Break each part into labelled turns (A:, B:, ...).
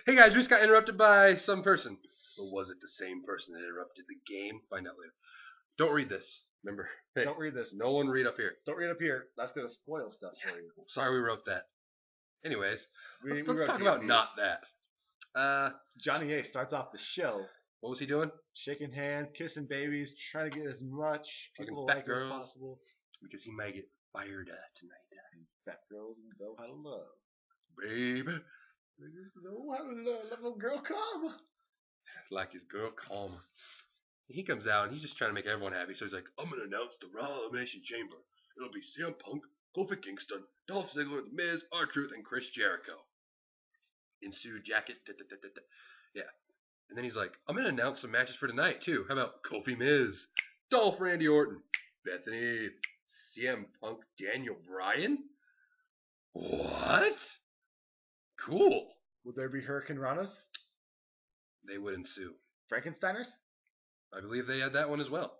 A: Hey guys, we just got interrupted by some person. Or was it the same person that interrupted the game? Find out later. Don't read this. Remember. Hey,
B: Don't read this.
A: no one read up here.
B: Don't read up here. That's going to spoil stuff for you.
A: Sorry we wrote that. Anyways,
B: We
A: let's
B: wrote
A: talk
B: the
A: about
B: reviews.
A: not that.
B: Johnny A starts off the show
A: What was he doing?
B: shaking hands, kissing babies, trying to get as much people
A: Fucking
B: like
A: fat
B: as
A: girls.
B: possible.
A: Because he might get fired tonight.
B: Fat girls know how to love.
A: Baby.
B: They just know how to love. Let little girl come.
A: Like his girl calm. He comes out and he's just trying to make everyone happy. So he's like, I'm going to announce the Raw Elimination Chamber. It'll be CM Punk, Kofi Kingston, Dolph Ziggler, The Miz, R-Truth, and Chris Jericho. In suit jacket. Yeah. And then he's like, I'm going to announce some matches for tonight, too. How about Kofi Miz, Dolph Randy Orton, Bethany, CM Punk, Daniel Bryan? What? Cool.
B: Would there be Hurricane Ranas?
A: They would ensue.
B: Frankensteiners?
A: I believe they had that one as well.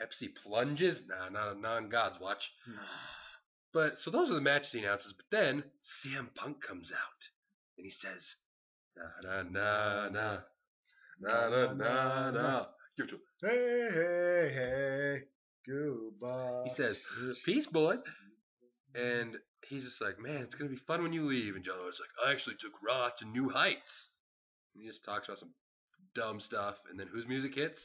A: Pepsi plunges? Nah, not on God's watch. But, so those are the matches he announces. But then, CM Punk comes out. And he says, na na na na na na na. Give it to him.
B: Hey, goodbye.
A: He says, peace, boys. And he's just like, man, it's going to be fun when you leave. And John Owen's like, I actually took Raw to new heights. And he just talks about some dumb stuff. And then whose music hits?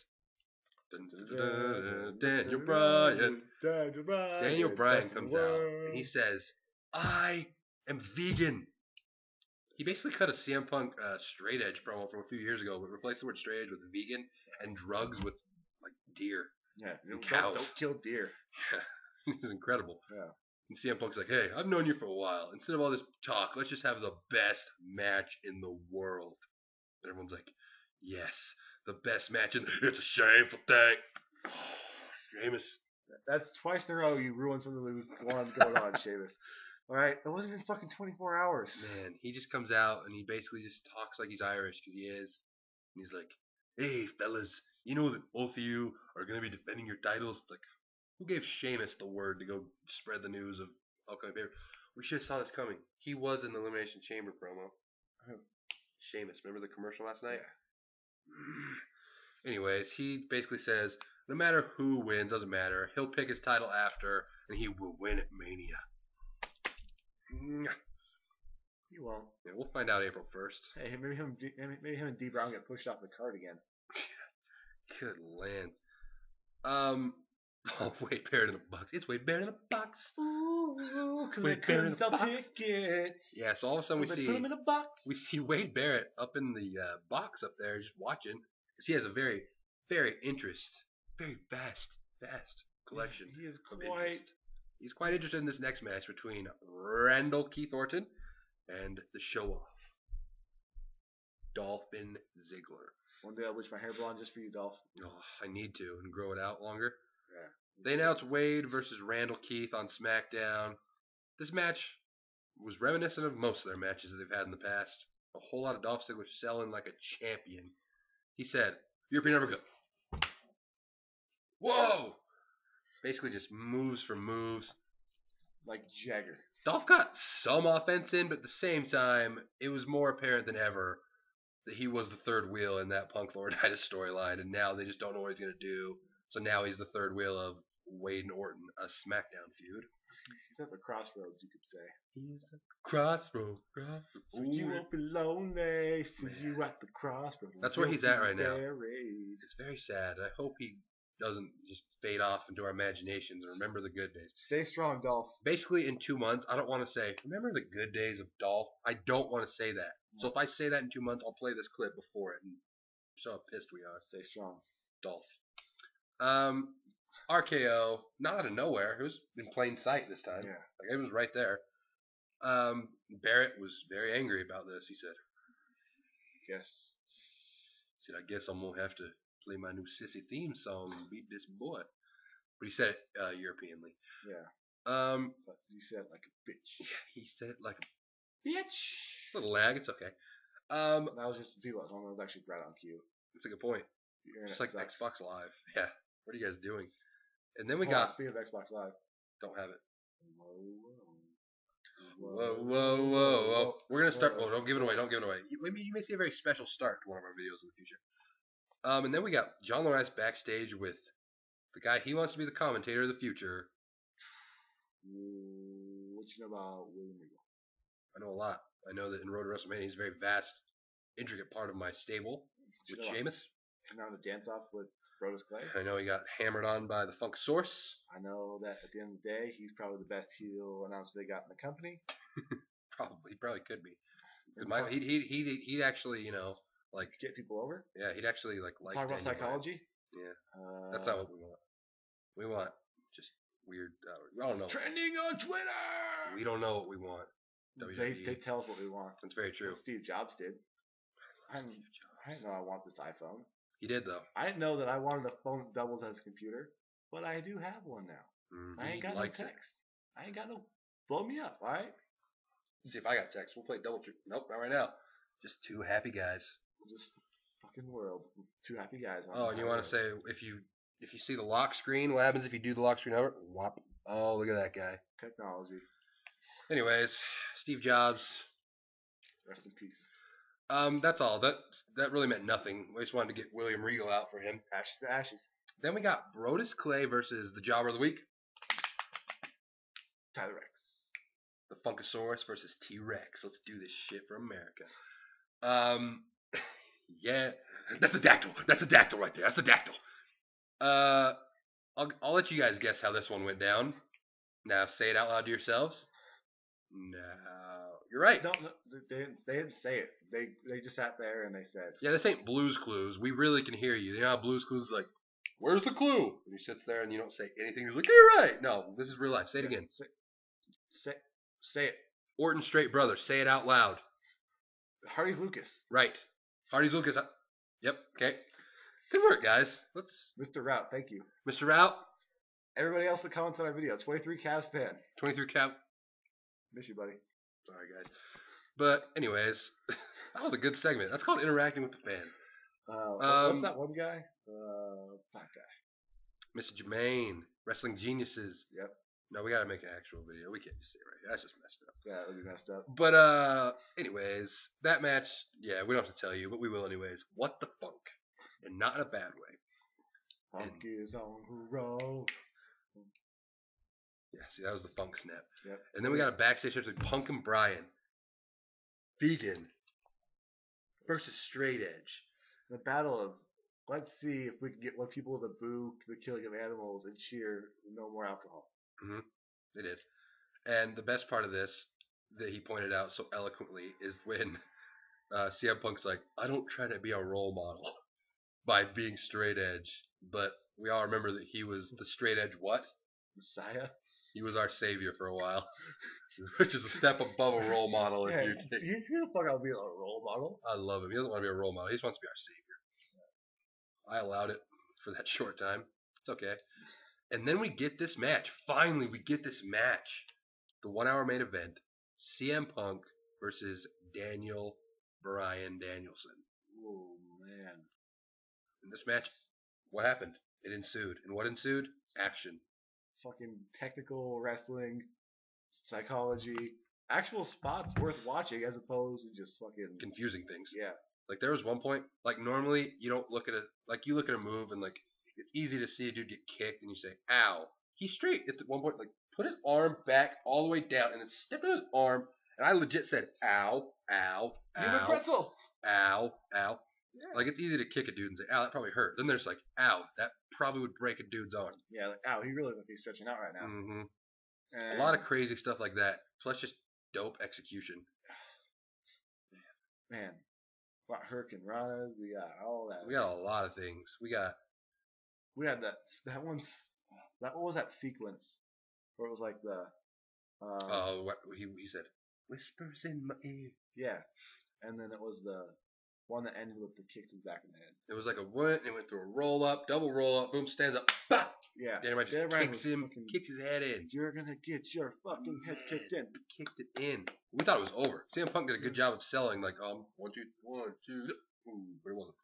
A: Daniel Bryan. Daniel Bryan comes out. And he says, I am vegan. He basically cut a CM Punk straight edge promo from a few years ago, but replaced the word straight edge with vegan and drugs with like deer.
B: Yeah,
A: and cows.
B: Don't kill deer.
A: It was incredible.
B: Yeah.
A: And CM Punk's like, hey, I've known you for a while. Instead of all this talk, let's just have the best match in the world. And everyone's like, yes, the best match in it's a shameful thing. Sheamus.
B: That's twice in a row you ruined something we wanted going on, Sheamus. Alright, that wasn't even fucking 24 hours.
A: Man, he just comes out and he basically just talks like he's Irish, because he is. And he's like, hey, fellas, you know that both of you are going to be defending your titles? It's like, who gave Sheamus the word to go spread the news of upcoming paper? We should have saw this coming. He was in the Elimination Chamber promo.
B: Who?
A: Sheamus. Remember the commercial last night? Yeah. Anyways, he basically says, no matter who wins, doesn't matter. He'll pick his title after, and he will win at Mania.
B: He won't.
A: Yeah, we'll find out April 1st.
B: Hey, maybe him and D Brown get pushed off the card again.
A: Good land. Oh, Wade Barrett in a box. It's Wade Barrett in a box.
B: Ooh, because they
A: Wade Barrett in
B: couldn't
A: a
B: sell
A: box.
B: tickets.
A: Yeah, so all of a sudden
B: So they put him in a box.
A: we see Wade Barrett up in the box up there just watching, because he has a very, very vast collection.
B: He is
A: of
B: quite.
A: interest. He's quite interested in this next match between Randall Keith Orton and the show-off, Dolphin Ziggler.
B: One day I'll bleach my hair blonde just for you, Dolph.
A: Oh, I need to, and grow it out longer.
B: Yeah.
A: They announced Wade versus Randall Keith on SmackDown. This match was reminiscent of most of their matches that they've had in the past. A whole lot of Dolph Ziggler selling like a champion. He said, European uppercut. Whoa! Basically just moves for moves.
B: Like Jagger.
A: Dolph got some offense in, but at the same time, it was more apparent than ever that he was the third wheel in that Punk Laurinaitis storyline, and now they just don't know what he's going to do. So now he's the third wheel of Wade and Orton, a SmackDown feud.
B: He's at the crossroads, you could say.
A: He's at the crossroads.
B: So you won't be lonely, see you at the crossroads.
A: That's where he's at right now.
B: Buried.
A: It's very sad. I hope he doesn't just fade off into our imaginations and remember the good days.
B: Stay strong, Dolph.
A: Basically, in 2 months, I don't want to say, remember the good days of Dolph? I don't want to say that. So if I say that in 2 months, I'll play this clip before it and show how pissed we are.
B: Stay strong.
A: Dolph. RKO, not out of nowhere. It was in plain sight this time.
B: Yeah.
A: Like, it was right there. Barrett was very angry about this. He said, I guess I'm going to have to play my new sissy theme song and beat this boy. But he said it Europeanly.
B: Yeah. But he said it like a bitch.
A: Yeah, he said it like a
B: Bitch!
A: little lag. It's okay.
B: That was just the people at home. It was actually Brad on cue.
A: It's a good point. Just like
B: sucks.
A: Xbox Live. Yeah. What are you guys doing? And then we
B: Hold on,
A: got...
B: speaking of Xbox Live.
A: Don't have it. Whoa, whoa, whoa, whoa. We're going to start. Oh, don't give it away. Don't give it away. You may see a very special start to one of our videos in the future. And then we got John Lawrence backstage with the guy he wants to be the commentator of the future.
B: What you know about William Regal?
A: I know a lot. I know that in Road to WrestleMania, he's a very vast, intricate part of my stable with Sheamus.
B: Came out on the dance off with Brodus Clay.
A: I know he got hammered on by the Funkasaurus.
B: I know that at the end of the day, he's probably the best heel announcer they got in the company.
A: He probably could be. He'd actually, you know, like
B: get people over.
A: Yeah, he'd actually like
B: talk about psychology.
A: Yeah, that's not what we want. We want just weird. I don't know.
B: Trending on Twitter.
A: We don't know what we want. WWE.
B: They tell us what we want.
A: That's very true.
B: What Steve Jobs did. I didn't know I want this iPhone.
A: He did though.
B: I didn't know that I wanted a phone that doubles as a computer, but I do have one now. I ain't got no text. I ain't got no blow me up. All right.
A: See if I got text. We'll play double trip. Nope, not right now. Just two happy guys.
B: Just fucking world. Two happy guys.
A: Oh, and you want to say if you see the lock screen, what happens if you do the lock screen over? Whop. Oh, look at that guy.
B: Technology. Anyways,
A: Steve Jobs.
B: Rest in peace.
A: That's all. That really meant nothing. We just wanted to get William Regal out for him.
B: Ashes to ashes.
A: Then we got Brodus Clay versus the Jobber of the Week.
B: Tyler Rex.
A: The Funkasaurus versus T-Rex. Let's do this shit for America. Yeah. That's a dactyl. That's a dactyl right there. That's a dactyl. I'll let you guys guess how this one went down. Now say it out loud to yourselves. No. You're right.
B: No, they didn't say it. They just sat there and they said.
A: Yeah, this ain't Blue's Clues. We really can hear you. You know how Blue's Clues is like, where's the clue? And he sits there and you don't say anything. He's like, you're right. No, this is real life. Say it again.
B: Say it.
A: Orton Straight Brothers. Say it out loud.
B: Hardy's Lucas.
A: Right. Hardy's Lucas. Yep. Okay. Good work, guys. Let's.
B: Mr. Route. Thank you.
A: Mr. Route.
B: Everybody else that comments on our video. 23 Cavs fan.
A: 23 Cav.
B: Miss you, buddy.
A: Sorry, guys. But anyways, that was a good segment. That's called interacting with the fans.
B: What's that one guy? Black guy.
A: Mr. Jermaine. Wrestling Geniuses.
B: Yep.
A: No, we gotta make an actual video. We can't just say it right here. That's just messed up.
B: Yeah, that would be messed up.
A: But anyways, that match, yeah, we don't have to tell you, but we will anyways. What the funk? And not in a bad way.
B: Funk is on the roll.
A: Yeah, see, that was the funk snap.
B: Yep.
A: And then we got a backstage match with Punk and Bryan. Vegan versus Straight Edge.
B: The battle of, let's see if we can get more people to boo the killing of animals and cheer no more alcohol.
A: Mm-hmm. They did. And the best part of this that he pointed out so eloquently is when CM Punk's like, I don't try to be a role model by being straight edge, but we all remember that he was the straight edge what?
B: Messiah?
A: He was our savior for a while, which is a step above a role model.
B: Yeah, he's gonna fuck out being a role model.
A: I love him. He doesn't want to be a role model. He just wants to be our savior. I allowed it for that short time. It's okay. And then we get this match. Finally, we get this match. The 1 hour main event. CM Punk versus Daniel Bryan Danielson.
B: Oh, man.
A: In this match, what happened? It ensued. And what ensued? Action.
B: Fucking technical wrestling, psychology, actual spots worth watching as opposed to just fucking
A: confusing things.
B: Yeah.
A: Like there was one point, like normally you don't look at it, like you look at a move and like it's easy to see a dude get kicked and you say, ow. He's straight. At one point, like put his arm back all the way down and then stepped on his arm and I legit said, ow, ow, ow.
B: Pretzel.
A: Ow, ow.
B: Yeah.
A: Like it's easy to kick a dude and say, ow, that probably hurt. Then there's like, ow, that probably would break a dude's arm.
B: Yeah, like, ow, he really would be stretching out right now.
A: Mm-hmm. A lot of crazy stuff like that. Plus just dope execution.
B: Man. We got Hurricane Rana, we got all that.
A: We got a lot of things. We
B: had that one. What was that sequence where it was like the?
A: He said, whispers in my ear.
B: Yeah, and then it was the one that ended with the kick to the back of the head.
A: It was like it went through a roll up, double roll up, boom, stands up, bah!
B: Yeah.
A: Dynamite just kicks his head in.
B: You're gonna get your fucking head kicked in.
A: Kicked it in. We thought it was over. CM Punk did a good job of selling, like, 1, 2, 1, 2, but it wasn't.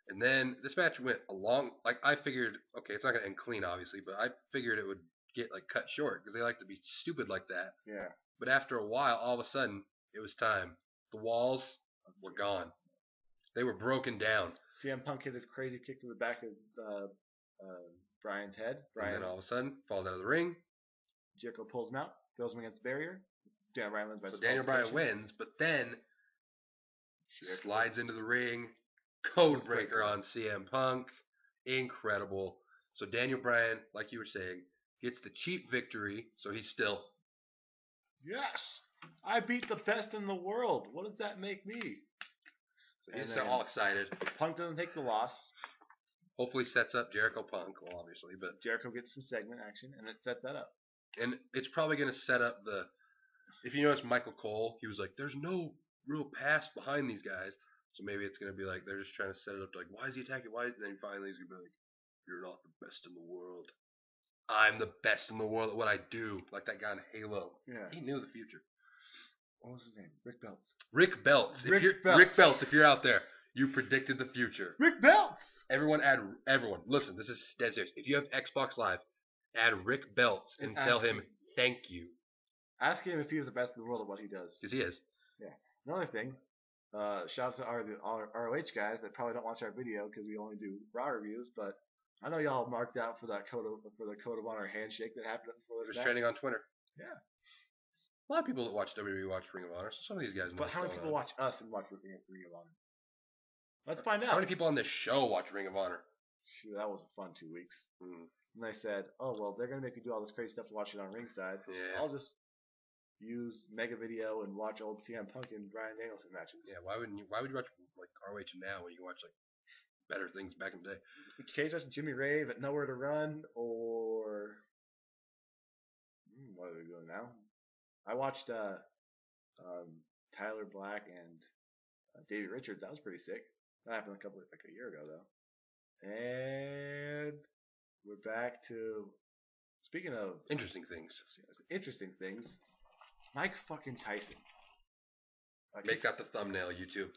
A: And then this match went along, like, I figured, okay, it's not gonna end clean, obviously, but I figured it would get, like, cut short, because they like to be stupid like that.
B: Yeah.
A: But after a while, all of a sudden, it was time. The walls were gone. They were broken down.
B: CM Punk hit his crazy kick to the back of Bryan's head. Bryan,
A: and then all of a sudden, falls out of the ring.
B: Jericho pulls him out, throws him against the barrier. Daniel Bryan wins by
A: Daniel Bryan wins, but then slides into the ring. Code breaker on CM Punk. Incredible. So Daniel Bryan, like you were saying, gets the cheap victory, so he's still...
B: Yes! I beat the best in the world. What does that make me?
A: So he's all excited.
B: Punk doesn't take the loss.
A: Hopefully sets up Jericho Punk, well, obviously, but...
B: Jericho gets some segment action, and it sets that up.
A: And it's probably going to set up the... If you notice Michael Cole, he was like, there's no real past behind these guys. So maybe it's going to be like, they're just trying to set it up to like, why is he attacking? Why? And then finally he's going to be like, you're not the best in the world. I'm the best in the world at what I do. Like that guy in Halo.
B: Yeah.
A: He knew the future.
B: What was his name? Rick Belts.
A: Rick Belts. Rick Belts, if you're out there, you predicted the future.
B: Rick Belts!
A: Everyone, listen, this is dead serious. If you have Xbox Live, add Rick Belts and tell him thank you.
B: Ask him if he was the best in the world at what he does.
A: Because he is.
B: Yeah. Another thing, shout out to our ROH guys that probably don't watch our video because we only do Raw reviews, but I know y'all marked out for the Code of Honor handshake that happened before this match.
A: It was trending on Twitter.
B: Yeah.
A: A lot of people that watch WWE watch Ring of Honor, so some of these guys know.
B: But how many people watch us and watch Ring of Honor? Let's find out.
A: How many people on this show watch Ring of Honor?
B: Shoot, that was a fun 2 weeks. And they said, oh, well, they're going to make me do all this crazy stuff to watch it on ringside.
A: Yeah.
B: So I'll just use Mega Video and watch old CM Punk and Bryan Danielson matches.
A: Yeah, why would you watch like ROH now when you can watch like better things back in the day?
B: Cage Match Jimmy Rave at Nowhere to Run, or what are we doing now? I watched Tyler Black and Davey Richards. That was pretty sick. That happened a year ago though. And we're back to, speaking of
A: interesting things.
B: Mike fucking Tyson.
A: Make that the thumbnail, YouTube.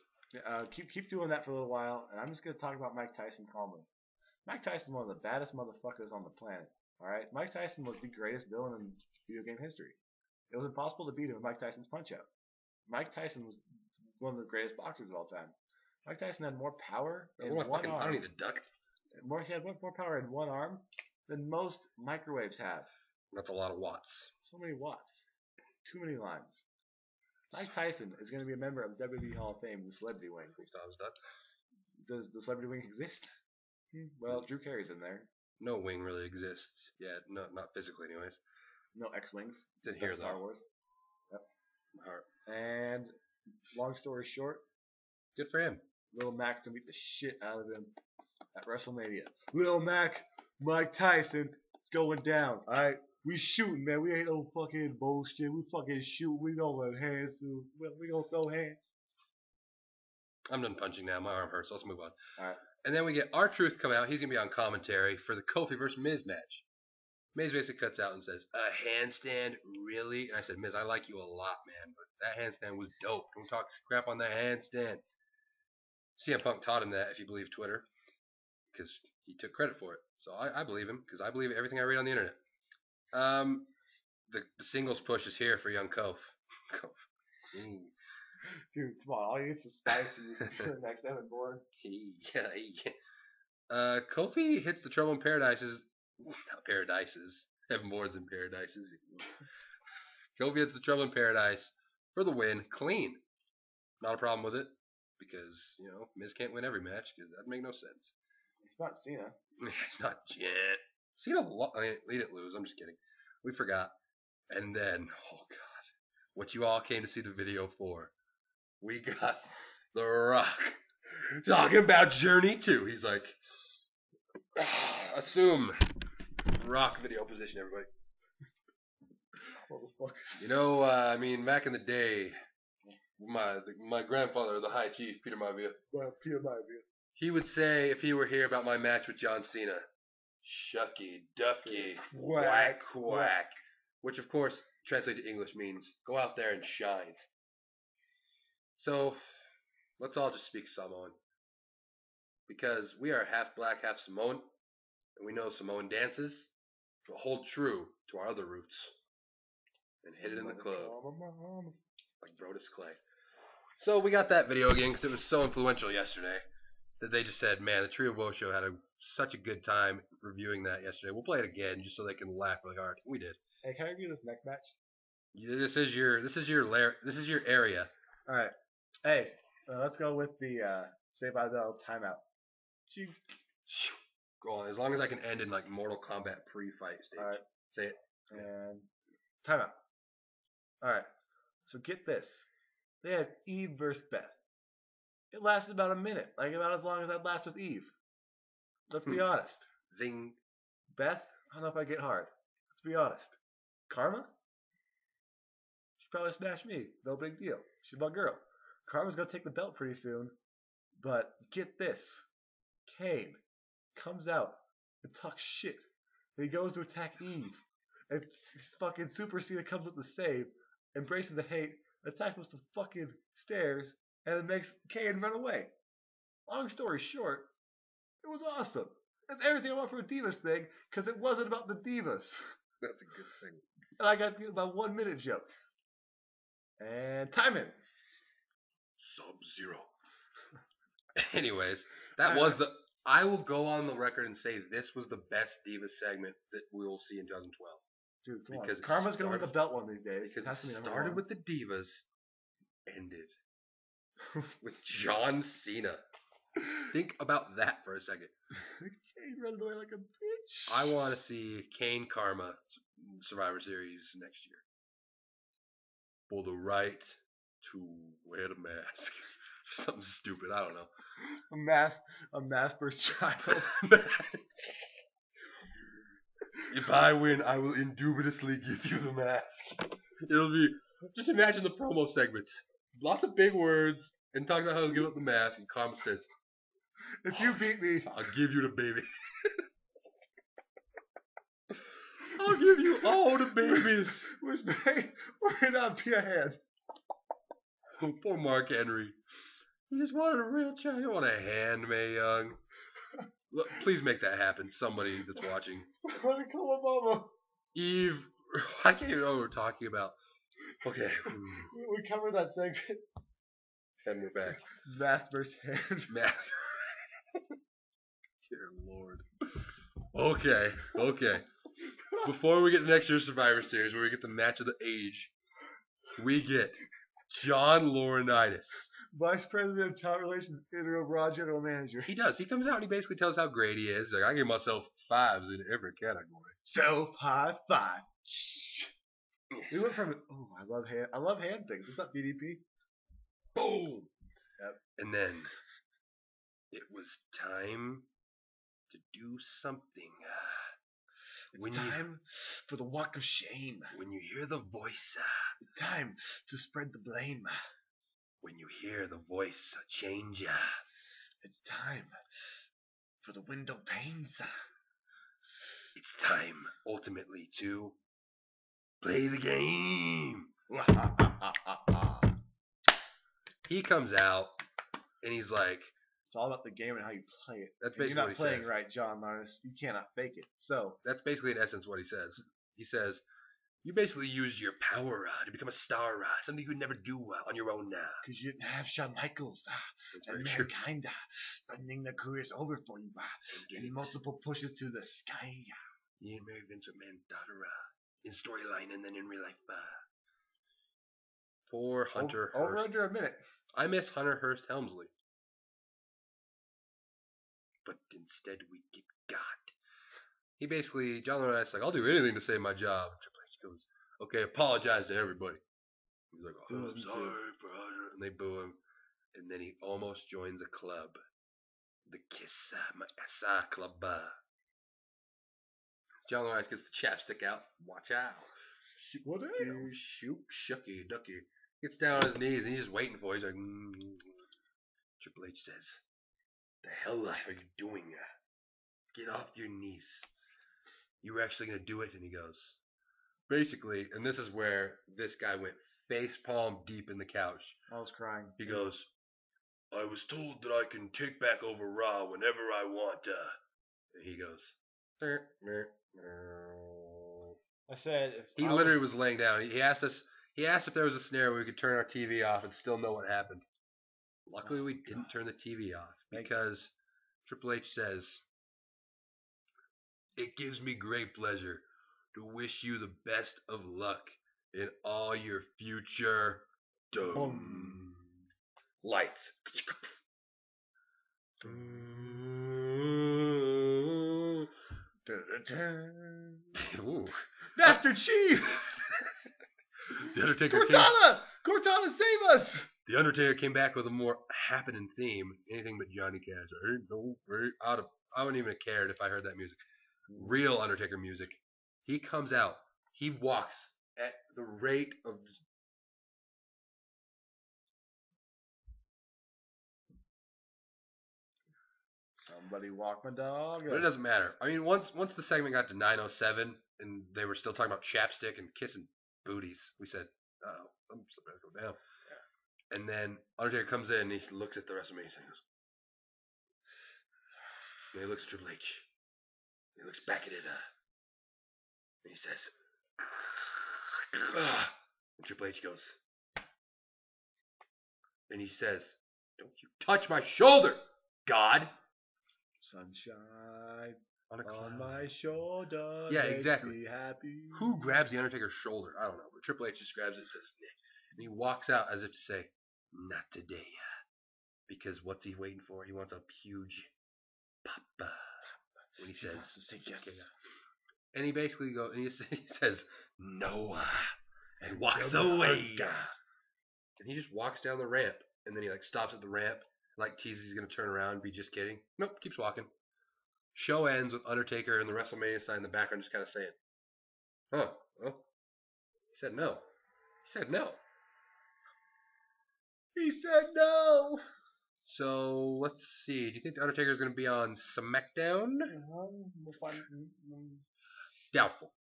B: Keep doing that for a little while, and I'm just gonna talk about Mike Tyson calmly. Mike Tyson is one of the baddest motherfuckers on the planet. All right, Mike Tyson was the greatest villain in video game history. It was impossible to beat him with Mike Tyson's Punch-Out. Mike Tyson was one of the greatest boxers of all time. Mike Tyson had more power in one arm.
A: I don't need a duck.
B: He had more power in one arm than most microwaves have.
A: That's a lot of watts.
B: So many watts. Too many lines. Mike Tyson is going to be a member of the WWE Hall of Fame in the Celebrity Wing. Does the Celebrity Wing exist? Well, Drew Carey's in there.
A: No wing really exists. Yeah, no, not physically anyways.
B: No X-Wings.
A: It's in here,
B: Star
A: though.
B: Wars. Yep.
A: My heart.
B: And, long story short,
A: good for him.
B: Lil Mac to beat the shit out of him at WrestleMania. Lil Mac, Mike Tyson, it's going down. Alright? We shooting, man. We ain't no fucking bullshit. We fucking shoot. We gonna hands. We gonna throw hands.
A: I'm done punching now. My arm hurts. Let's move on.
B: Alright.
A: And then we get R-Truth come out. He's going to be on commentary for the Kofi versus Miz match. Miz basically cuts out and says, a handstand? Really? And I said, Miz, I like you a lot, man, but that handstand was dope. Don't talk crap on that handstand. CM Punk taught him that, if you believe Twitter, because he took credit for it. So I believe him, because I believe everything I read on the internet. The singles push is here for young Kof.
B: Dude, come on. All you need is spicy. Next Evan Bourne.
A: Kofi hits the Trouble in Paradises. Not Paradises. Evan Bourne's in Paradises. Kofi hits the Trouble in Paradise for the win. Clean. Not a problem with it. Because, Miz can't win every match. Because that'd make no sense.
B: It's not Cena.
A: It's not Jet. Cena he didn't lose. I'm just kidding. We forgot. And then, oh God. What you all came to see the video for. We got The Rock talking about Journey 2. He's like, assume Rock video position, everybody. Back in the day, my grandfather, the High Chief, Peter Maivia, he would say, if he were here about my match with John Cena, shucky, ducky, quack, quack. Which, of course, translated to English means, go out there and shine. So, let's all just speak Samoan. Because we are half black, half Samoan, and we know Samoan dances to hold true to our other roots. and hit it in the club. Like Brodus Clay. So we got that video again because it was so influential yesterday that they just said, man, the Tree of Woe show had such a good time reviewing that yesterday. We'll play it again just so they can laugh really hard. We did.
B: Hey, can I review this next match?
A: This is your area.
B: All right. Hey, let's go with the Saved by the Bell timeout.
A: Go on, as long as I can end in like Mortal Kombat pre-fight stage.
B: All right.
A: Say it.
B: And timeout. All right. So get this. They had Eve versus Beth. It lasted about a minute, like about as long as I'd last with Eve. Let's be honest.
A: Zing.
B: Beth, I don't know if I get hard. Let's be honest. Karma? She probably smashed me. No big deal. She's my girl. Karma's gonna take the belt pretty soon. But get this. Kane comes out and talks shit. And he goes to attack Eve. And fucking Super Cena comes with the save, embraces the hate, attacks with some fucking stairs, and it makes Kane run away. Long story short, it was awesome. That's everything I want from a Divas thing, because it wasn't about the Divas.
A: That's a good thing.
B: And I got about 1 minute joke. And time in.
A: Sub-Zero. Anyways, that was the... I will go on the record and say this was the best Divas segment that we will see in 2012.
B: Dude, come
A: because
B: on. Karma's going to win the belt one of these days.
A: Because
B: it
A: it started with the Divas, ended with John Cena. Think about that for a second.
B: Kane running away like a bitch.
A: I want to see Kane Karma Survivor Series next year. For the right to wear the mask. Something stupid, I don't know.
B: A mask versus child.
A: If I win, I will indubitously give you the mask. It'll be... Just imagine the promo segments. Lots of big words, and talking about how he'll give up the mask, and Karma says,
B: if you beat me,
A: I'll give you the baby. I'll give you all the babies.
B: Which may not be a hand.
A: Poor Mark Henry. He just wanted a real child. He wanted a hand, Mae Young. Look, please make that happen. Somebody that's watching.
B: Somebody call my mama.
A: Eve. I can't even know what we're talking about. Okay.
B: We covered that segment.
A: And we're back.
B: Mask versus hand.
A: Mask. Dear Lord. Okay. Before we get to next year's Survivor Series, where we get the match of the age, we get John Laurinaitis.
B: Vice President of Talent Relations, interim Raw General Manager.
A: He does. He comes out and he basically tells how great he is. Like, I give myself 5s in every category.
B: So high five. We went from I love hand things. What's up, DDP?
A: Boom.
B: Yep.
A: And then it was time to do something.
B: It's time for the walk of shame.
A: When you hear the voice.
B: It's time to spread the blame.
A: When you hear the voice change.
B: It's time for the window panes.
A: It's time, ultimately, to play the game. He comes out, and he's like...
B: It's all about the game and how you play it.
A: That's basically
B: you're
A: what
B: not
A: he
B: playing
A: says.
B: right, John Laurinaitis. You cannot fake it. So
A: that's basically, in essence, what he says. He says, you basically use your power to become a star, something you would never do on your own.
B: Because you didn't have Shawn Michaels and
A: true.
B: Mankind running their careers over for you. Getting multiple pushes to the sky.
A: You didn't marry Vince McMahon's daughter in storyline and then in real life. Poor Hunter Hearst.
B: Over under a minute.
A: I miss Hunter Hearst Helmsley. But instead we get God. He basically, John Laurinaitis like, I'll do anything to save my job. Triple H goes, okay, apologize to everybody. He's like, oh, I'm sorry for Hunter. And they boo him. And then he almost joins a club. The Kissa Club. John Laurinaitis gets the chapstick out. Watch out. Shoot, shucky, ducky. Gets down on his knees and he's just waiting for it. He's like, Triple H says, the hell are you doing? Get off your knees. You were actually going to do it? And he goes, basically, and this is where this guy went face palm deep in the couch.
B: I was crying.
A: He goes, I was told that I can take back over Raw whenever I want. And he goes,
B: I said if
A: He
B: I
A: literally was laying down. He asked us. He asked if there was a scenario where we could turn our TV off and still know what happened. Luckily, we didn't turn the TV off because Triple H says, "It gives me great pleasure to wish you the best of luck in all your future lights." Ooh.
B: Master Chief!
A: The Undertaker
B: Cortana, save us!
A: The Undertaker came back with a more happening theme. Anything but Johnny Cash. Ain't no way out of. I wouldn't even have cared if I heard that music. Real Undertaker music. He comes out. He walks at the rate of.
B: Somebody walk my dog.
A: But it doesn't matter. I mean, once the segment got to 9:07 and they were still talking about chapstick and kissing booties, we said, "Oh, something's about to go down." Yeah. And then Undertaker comes in and he looks at the WrestleMania and goes, and he looks at Triple H. He looks back at it, and he says, "Ugh." And Triple H goes, and he says, "Don't you touch my shoulder, God."
B: Sunshine
A: On
B: my shoulder.
A: Yeah, exactly.
B: Makes me happy.
A: Who grabs the Undertaker's shoulder? I don't know. But Triple H just grabs it and says, "Nick." And he walks out as if to say, "Not today." Because what's he waiting for? He wants a huge papa. When he says,
B: yes.
A: And he basically goes, and he says, "No," and walks away. And he just walks down the ramp, and then he like stops at the ramp, like teases he's gonna turn around and be just kidding. Nope, keeps walking. Show ends with Undertaker and the WrestleMania sign in the background just kind of saying, "Huh? Well, he said no. He said no.
B: He said no."
A: So let's see. Do you think the Undertaker is going to be on SmackDown?
B: We'll find.
A: Doubtful.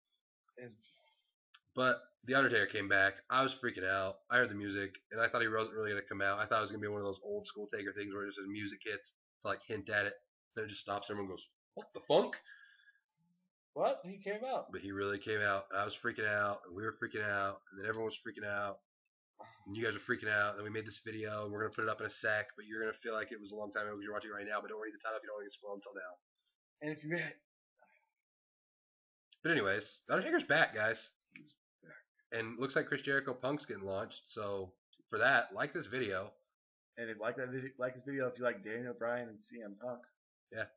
A: But the Undertaker came back. I was freaking out. I heard the music, and I thought he wasn't really going to come out. I thought it was going to be one of those old school Taker things where just his music hits to like hint at it. Then it just stops. Everyone goes, "What the funk?"
B: What? He came out.
A: But he really came out. And I was freaking out, and we were freaking out, and then everyone was freaking out. And you guys were freaking out, and we made this video, and we're going to put it up in a sec, but you're going to feel like it was a long time ago because you're watching it right now, but don't read the title if you don't want to get spoiled until now.
B: And if you
A: But anyways, the Undertaker's back, guys. And looks like Chris Jericho Punk's getting launched, so for that, like this video.
B: And if like this video if you like Daniel Bryan and CM Punk.
A: Yeah.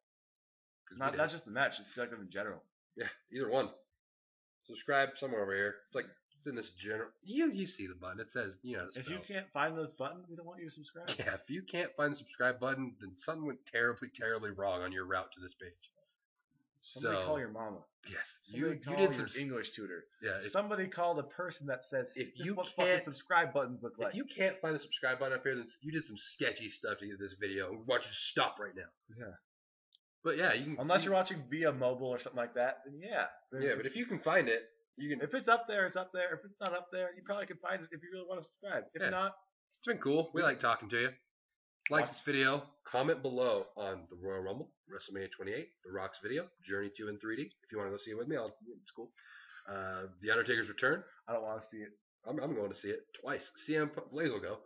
B: Not just the match, just if you like them in general.
A: Yeah, either one. Subscribe somewhere over here. It's like in this general. You see the button. It says, you know.
B: If you can't find those buttons, we don't want you to subscribe.
A: Yeah, if you can't find the subscribe button, then something went terribly, terribly wrong on your route to this page.
B: Somebody call your mama.
A: Yes,
B: you
A: did
B: your
A: some
B: English tutor.
A: Yeah.
B: Somebody call the person that says,
A: if
B: this
A: you
B: is what
A: can't
B: fucking subscribe buttons look like.
A: If you can't find the subscribe button up here, then you did some sketchy stuff to get this video. We want you to stop right now.
B: Yeah.
A: But yeah, you can.
B: Unless you're watching via mobile or something like that, then yeah.
A: Yeah, but if you can find it, you can.
B: If it's up there, it's up there. If it's not up there, you probably can find it if you really want to subscribe. If not,
A: it's been cool. We like talking to you. Like this video, comment below on the Royal Rumble, WrestleMania 28, The Rock's video, Journey 2 in 3D. If you want to go see it with me, it's cool. The Undertaker's return.
B: I don't want to see it.
A: I'm going to see it twice. CM Blaze will go.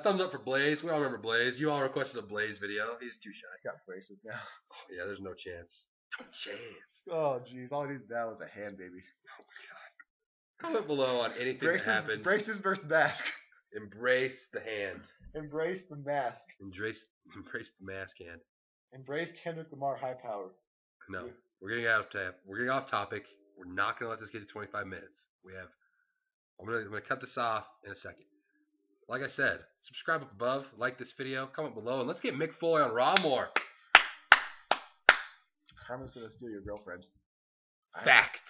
A: Thumbs up for Blaze. We all remember Blaze. You all requested a Blaze video. He's too shy.
B: I got braces now.
A: Oh, yeah, there's no chance. No chance.
B: Oh, jeez. All I need now is a hand, baby.
A: Oh, my God. Comment below on anything that happened.
B: Braces versus mask.
A: Embrace the hand.
B: Embrace the mask.
A: Embrace the mask hand.
B: Embrace Kendrick Lamar high power.
A: No, we're getting out of tap. We're getting off topic. We're not gonna let this get to 25 minutes. I'm gonna cut this off in a second. Like I said, subscribe up above, like this video, comment below, and let's get Mick Foley on Raw more.
B: Carmen's gonna steal your girlfriend.
A: Fact.